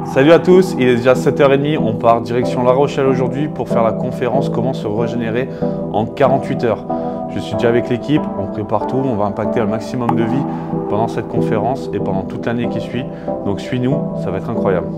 Salut à tous, il est déjà 7h30, on part direction La Rochelle aujourd'hui pour faire la conférence Comment se régénérer en 48 heures. Je suis déjà avec l'équipe, on prépare tout, on va impacter un maximum de vie pendant cette conférence et pendant toute l'année qui suit. Donc suis-nous, ça va être incroyable.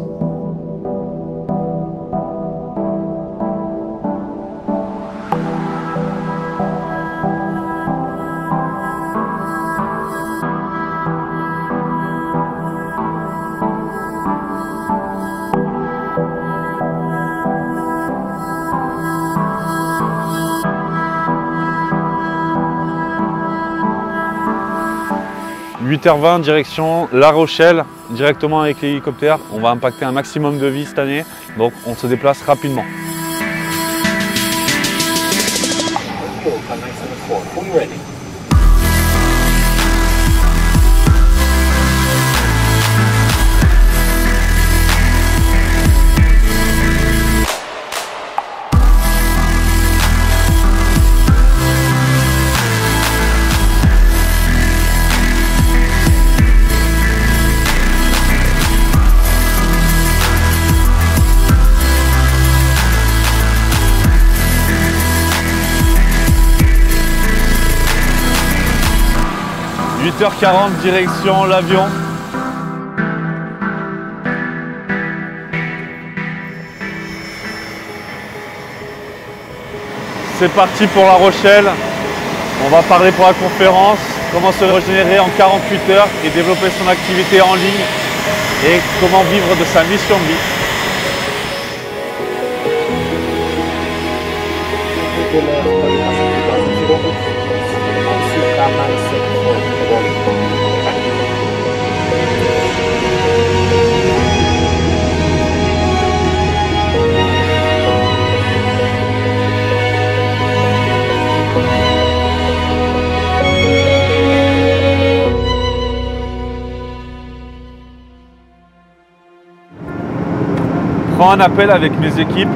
« 8h20, direction La Rochelle, directement avec l'hélicoptère. On va impacter un maximum de vie cette année, donc on se déplace rapidement. « 8h40, direction l'avion. C'est parti pour La Rochelle. On va parler pour la conférence, comment se régénérer en 48 heures et développer son activité en ligne et comment vivre de sa mission de vie. Prends un appel avec mes équipes,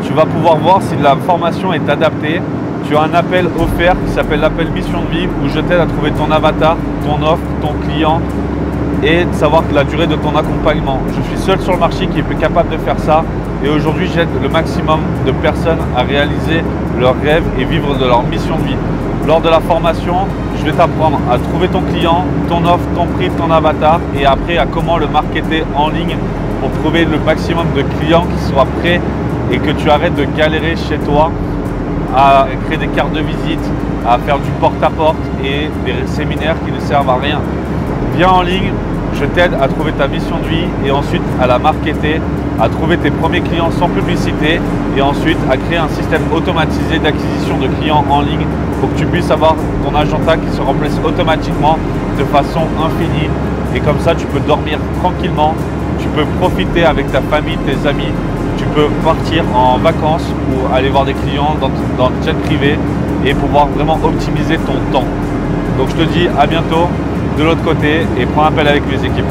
tu vas pouvoir voir si la formation est adaptée. Tu as un appel offert qui s'appelle l'appel mission de vie où je t'aide à trouver ton avatar, ton offre, ton client et de savoir la durée de ton accompagnement. Je suis seul sur le marché qui est capable de faire ça et aujourd'hui j'aide le maximum de personnes à réaliser leurs rêves et vivre de leur mission de vie. Lors de la formation, je vais t'apprendre à trouver ton client, ton offre, ton prix, ton avatar et après à comment le marketer en ligne pour trouver le maximum de clients qui soient prêts et que tu arrêtes de galérer chez toi à créer des cartes de visite, à faire du porte-à-porte et des séminaires qui ne servent à rien. Viens en ligne, je t'aide à trouver ta mission de vie et ensuite à la marketer, à trouver tes premiers clients sans publicité et ensuite à créer un système automatisé d'acquisition de clients en ligne pour que tu puisses avoir ton agenda qui se remplisse automatiquement de façon infinie et comme ça tu peux dormir tranquillement, tu peux profiter avec ta famille, tes amis. Tu peux partir en vacances ou aller voir des clients dans le jet privé et pouvoir vraiment optimiser ton temps. Donc je te dis à bientôt de l'autre côté et prends appel avec mes équipes.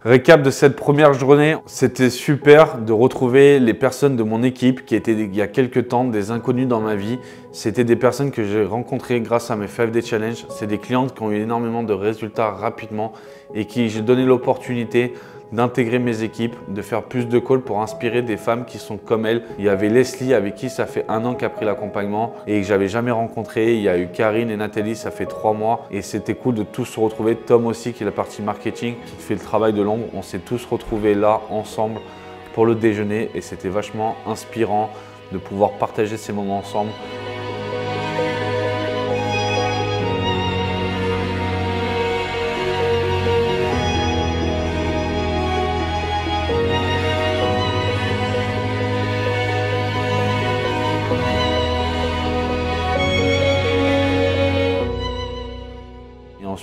Récap de cette première journée, c'était super de retrouver les personnes de mon équipe qui étaient il y a quelques temps des inconnus dans ma vie. C'était des personnes que j'ai rencontrées grâce à mes 5D Challenge. C'est des clientes qui ont eu énormément de résultats rapidement et qui j'ai donné l'opportunité d'intégrer mes équipes, de faire plus de calls pour inspirer des femmes qui sont comme elles. Il y avait Leslie avec qui ça fait 1 an qu'a pris l'accompagnement et que j'avais jamais rencontré. Il y a eu Karine et Nathalie, ça fait 3 mois et c'était cool de tous se retrouver. Tom aussi qui est la partie marketing, qui fait le travail de l'ombre. On s'est tous retrouvés là ensemble pour le déjeuner et c'était vachement inspirant de pouvoir partager ces moments ensemble.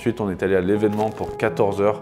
Ensuite, on est allé à l'événement pour 14 h.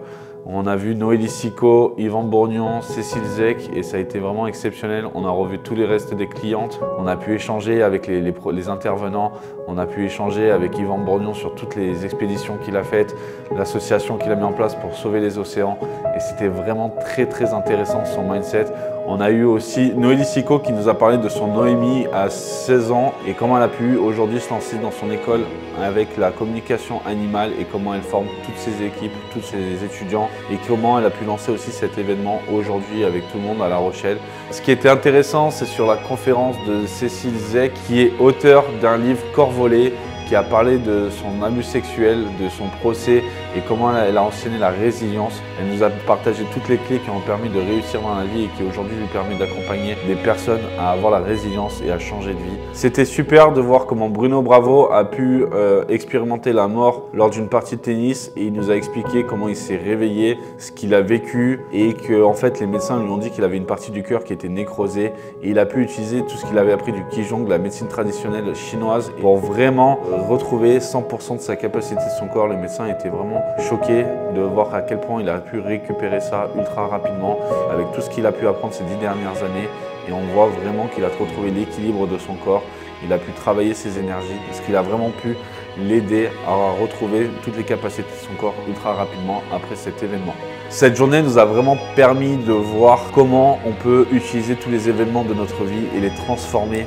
On a vu Noélie Sicot, Yvan Bourgnon, Cécile Zec et ça a été vraiment exceptionnel. On a revu tous les restes des clientes. On a pu échanger avec les intervenants. On a pu échanger avec Yvan Bourgnon sur toutes les expéditions qu'il a faites, l'association qu'il a mis en place pour sauver les océans. Et c'était vraiment très intéressant son mindset. On a eu aussi Noélie Sicot qui nous a parlé de son Noémie à 16 ans et comment elle a pu aujourd'hui se lancer dans son école avec la communication animale et comment elle forme toutes ses équipes, tous ses étudiants et comment elle a pu lancer aussi cet événement aujourd'hui avec tout le monde à La Rochelle. Ce qui était intéressant, c'est sur la conférence de Cécile Zec qui est auteure d'un livre Corps volé, qui a parlé de son abus sexuel, de son procès et comment elle a enseigné la résilience. Elle nous a partagé toutes les clés qui ont permis de réussir dans la vie et qui aujourd'hui lui permet d'accompagner des personnes à avoir la résilience et à changer de vie. C'était super de voir comment Bruno Bravo a pu expérimenter la mort lors d'une partie de tennis et il nous a expliqué comment il s'est réveillé, ce qu'il a vécu et que en fait les médecins lui ont dit qu'il avait une partie du cœur qui était nécrosée et il a pu utiliser tout ce qu'il avait appris du Qigong, de la médecine traditionnelle chinoise pour vraiment retrouver 100% de sa capacité de son corps. Les médecins étaient vraiment choqués de voir à quel point il a pu récupérer ça ultra rapidement avec tout ce qu'il a pu apprendre ces 10 dernières années et on voit vraiment qu'il a retrouvé l'équilibre de son corps, il a pu travailler ses énergies, parce qu'il a vraiment pu l'aider à retrouver toutes les capacités de son corps ultra rapidement après cet événement. Cette journée nous a vraiment permis de voir comment on peut utiliser tous les événements de notre vie et les transformer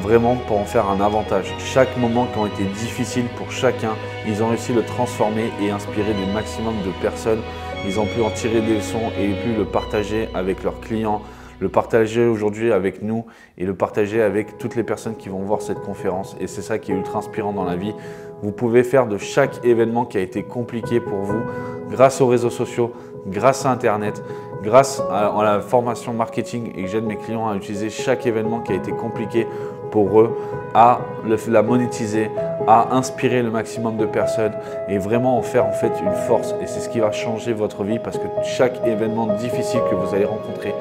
vraiment pour en faire un avantage. Chaque moment qui ont été difficiles pour chacun, ils ont réussi à le transformer et inspirer le maximum de personnes. Ils ont pu en tirer des leçons et pu le partager avec leurs clients, le partager aujourd'hui avec nous et le partager avec toutes les personnes qui vont voir cette conférence. Et c'est ça qui est ultra inspirant dans la vie. Vous pouvez faire de chaque événement qui a été compliqué pour vous, grâce aux réseaux sociaux, grâce à Internet, grâce à la formation marketing et que j'aide mes clients à utiliser chaque événement qui a été compliqué pour eux, à la monétiser, à inspirer le maximum de personnes et vraiment en faire en fait une force. Et c'est ce qui va changer votre vie parce que chaque événement difficile que vous allez rencontrer,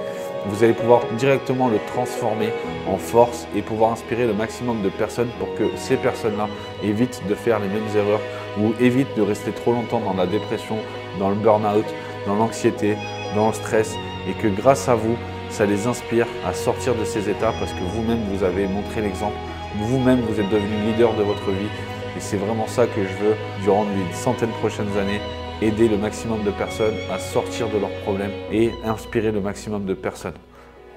vous allez pouvoir directement le transformer en force et pouvoir inspirer le maximum de personnes pour que ces personnes-là évitent de faire les mêmes erreurs ou évitent de rester trop longtemps dans la dépression, dans le burn-out, dans l'anxiété, dans le stress et que grâce à vous, ça les inspire à sortir de ces états parce que vous-même, vous avez montré l'exemple. Vous-même, vous êtes devenu leader de votre vie et c'est vraiment ça que je veux durant les centaines de prochaines années. Aider le maximum de personnes à sortir de leurs problèmes et inspirer le maximum de personnes.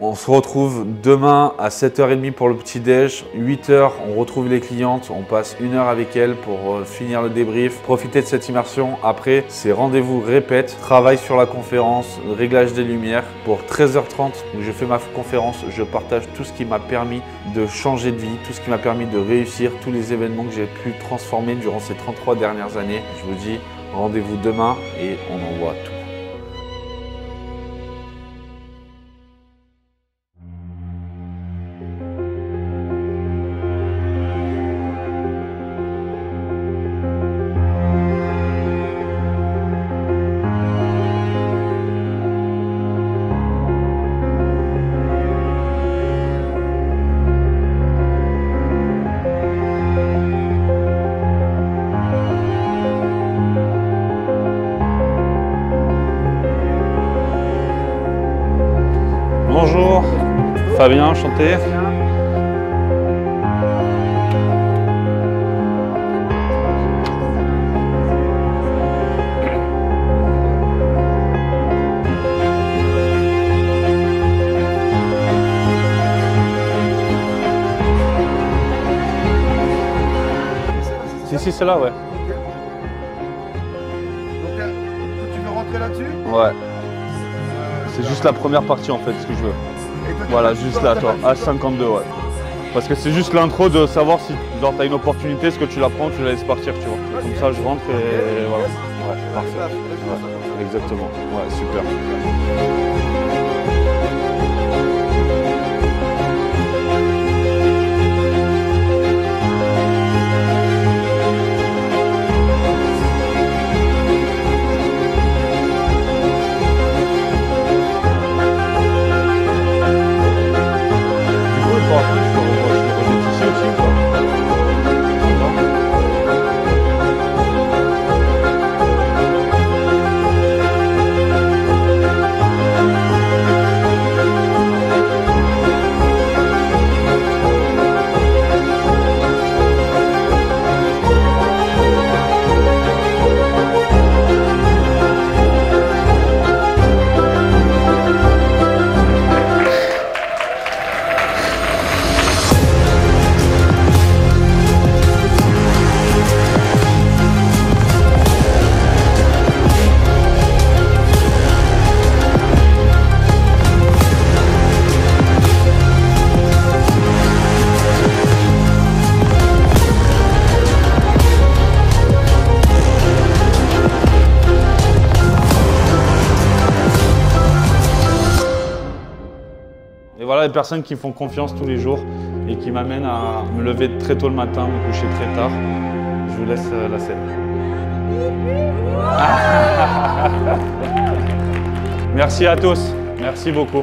On se retrouve demain à 7h30 pour le petit-déj. 8h, on retrouve les clientes. On passe 1 heure avec elles pour finir le débrief. Profitez de cette immersion. Après, c'est rendez-vous répète, travail sur la conférence, réglage des lumières. Pour 13h30, où je fais ma conférence, je partage tout ce qui m'a permis de changer de vie, tout ce qui m'a permis de réussir, tous les événements que j'ai pu transformer durant ces 33 dernières années. Je vous dis rendez-vous demain et on envoie tout. Bonjour, Fabien, enchanté. Si, c'est là, ouais. Donc là, tu veux rentrer là-dessus? Ouais. C'est juste la première partie en fait, ce que je veux. Voilà, juste là, toi, H52, ouais. Parce que c'est juste l'intro de savoir si genre t'as une opportunité, est-ce que tu la prends ou tu la laisses partir, tu vois. Comme ça, je rentre et voilà. Ouais, parfait. Ouais, exactement. Ouais, super. Voilà les personnes qui me font confiance tous les jours et qui m'amènent à me lever très tôt le matin, me coucher très tard. Je vous laisse la scène. Merci à tous, merci beaucoup.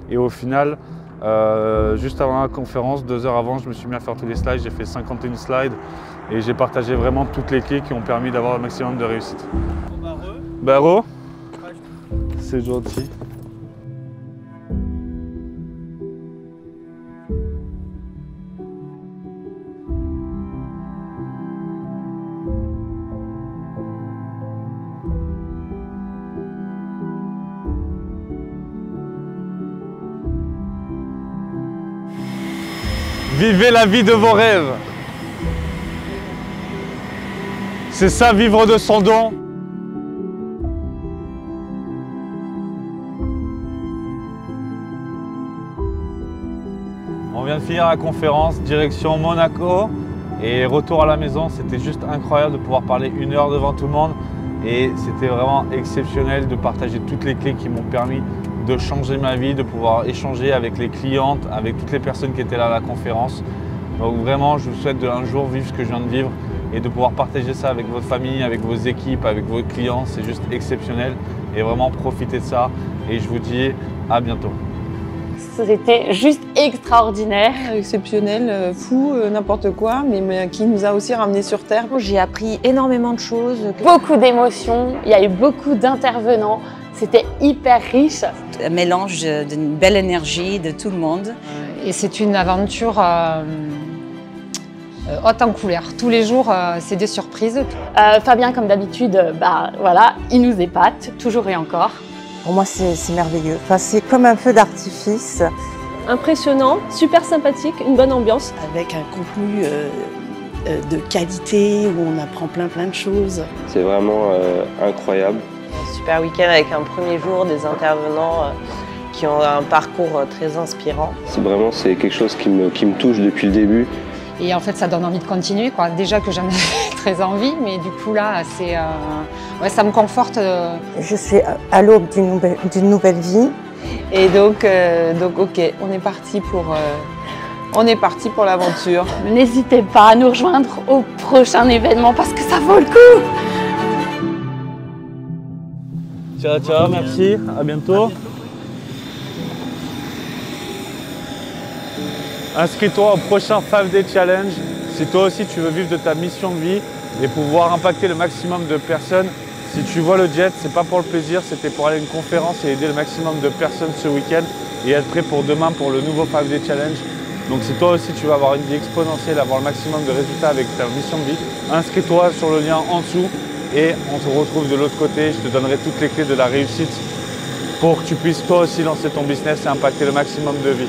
Et au final, juste avant la conférence, 2 heures avant, je me suis mis à faire tous les slides. J'ai fait 51 slides et j'ai partagé vraiment toutes les clés qui ont permis d'avoir un maximum de réussite. Barreau, c'est gentil. Vivez la vie de vos rêves. C'est ça, vivre de son don. On vient de finir la conférence, direction Monaco et retour à la maison. C'était juste incroyable de pouvoir parler 1 heure devant tout le monde et c'était vraiment exceptionnel de partager toutes les clés qui m'ont permis de changer ma vie, de pouvoir échanger avec les clientes, avec toutes les personnes qui étaient là à la conférence. Donc vraiment, je vous souhaite de un jour vivre ce que je viens de vivre et de pouvoir partager ça avec votre famille, avec vos équipes, avec vos clients. C'est juste exceptionnel et vraiment profitez de ça. Et je vous dis à bientôt. C'était juste extraordinaire. Exceptionnel, fou, n'importe quoi, mais qui nous a aussi ramenés sur Terre. J'ai appris énormément de choses. Beaucoup d'émotions, il y a eu beaucoup d'intervenants. C'était hyper riche. Un mélange d'une belle énergie de tout le monde. Et c'est une aventure haute en couleurs. Tous les jours, c'est des surprises. Fabien, comme d'habitude, voilà, il nous épate, toujours et encore. Pour moi, c'est merveilleux. Enfin, c'est comme un feu d'artifice. Impressionnant, super sympathique, une bonne ambiance. Avec un contenu de qualité où on apprend plein de choses. C'est vraiment incroyable. Super week-end avec un premier jour, des intervenants qui ont un parcours très inspirant. C'est quelque chose qui me touche depuis le début. Et en fait, ça donne envie de continuer, quoi. Déjà que j'en avais très envie, mais du coup là, ouais, ça me conforte. Je suis à l'aube d'une nouvelle vie. Et donc ok, on est parti pour l'aventure. N'hésitez pas à nous rejoindre au prochain événement parce que ça vaut le coup. Ciao, ciao, merci, à bientôt. Inscris-toi au prochain 5-Day Challenge si toi aussi tu veux vivre de ta mission de vie et pouvoir impacter le maximum de personnes. Si tu vois le jet, c'est pas pour le plaisir, c'était pour aller à une conférence et aider le maximum de personnes ce week-end et être prêt pour demain pour le nouveau 5-Day Challenge. Donc si toi aussi tu veux avoir une vie exponentielle, avoir le maximum de résultats avec ta mission de vie, inscris-toi sur le lien en dessous. Et on se retrouve de l'autre côté, je te donnerai toutes les clés de la réussite pour que tu puisses toi aussi lancer ton business et impacter le maximum de vie.